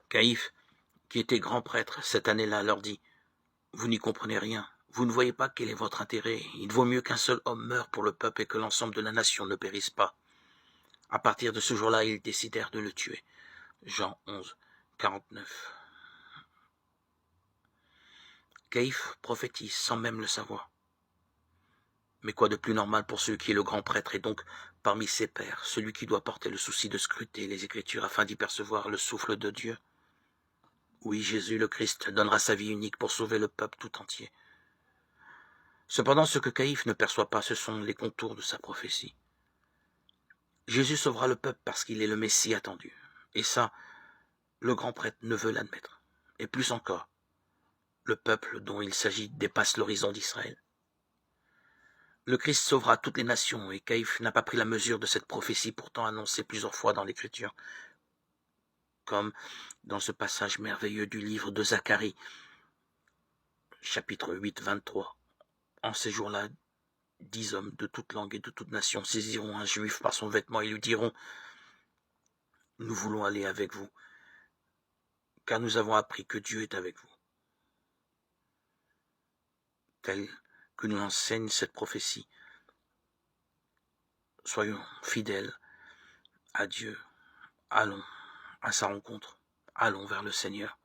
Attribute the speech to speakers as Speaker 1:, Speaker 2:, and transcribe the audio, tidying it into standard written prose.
Speaker 1: Caïphe, qui était grand prêtre cette année-là, leur dit « Vous n'y comprenez rien. Vous ne voyez pas quel est votre intérêt. Il vaut mieux qu'un seul homme meure pour le peuple et que l'ensemble de la nation ne périsse pas. » À partir de ce jour-là, ils décidèrent de le tuer. Jean 11, 49. Caïphe prophétise sans même le savoir. Mais quoi de plus normal pour celui qui est le grand prêtre et donc, parmi ses pairs, celui qui doit porter le souci de scruter les Écritures afin d'y percevoir le souffle de Dieu? Oui, Jésus le Christ donnera sa vie unique pour sauver le peuple tout entier. Cependant, ce que Caïphe ne perçoit pas, ce sont les contours de sa prophétie. Jésus sauvera le peuple parce qu'il est le Messie attendu. Et ça, le grand prêtre ne veut l'admettre. Et plus encore, le peuple dont il s'agit dépasse l'horizon d'Israël. Le Christ sauvera toutes les nations et Caïphe n'a pas pris la mesure de cette prophétie pourtant annoncée plusieurs fois dans l'Écriture, comme dans ce passage merveilleux du livre de Zacharie, chapitre 8, 23. En ces jours-là, 10 hommes de toute langue et de toute nation saisiront un juif par son vêtement et lui diront « Nous voulons aller avec vous, car nous avons appris que Dieu est avec vous. » Tel que nous enseigne cette prophétie, soyons fidèles à Dieu, allons à sa rencontre, allons vers le Seigneur.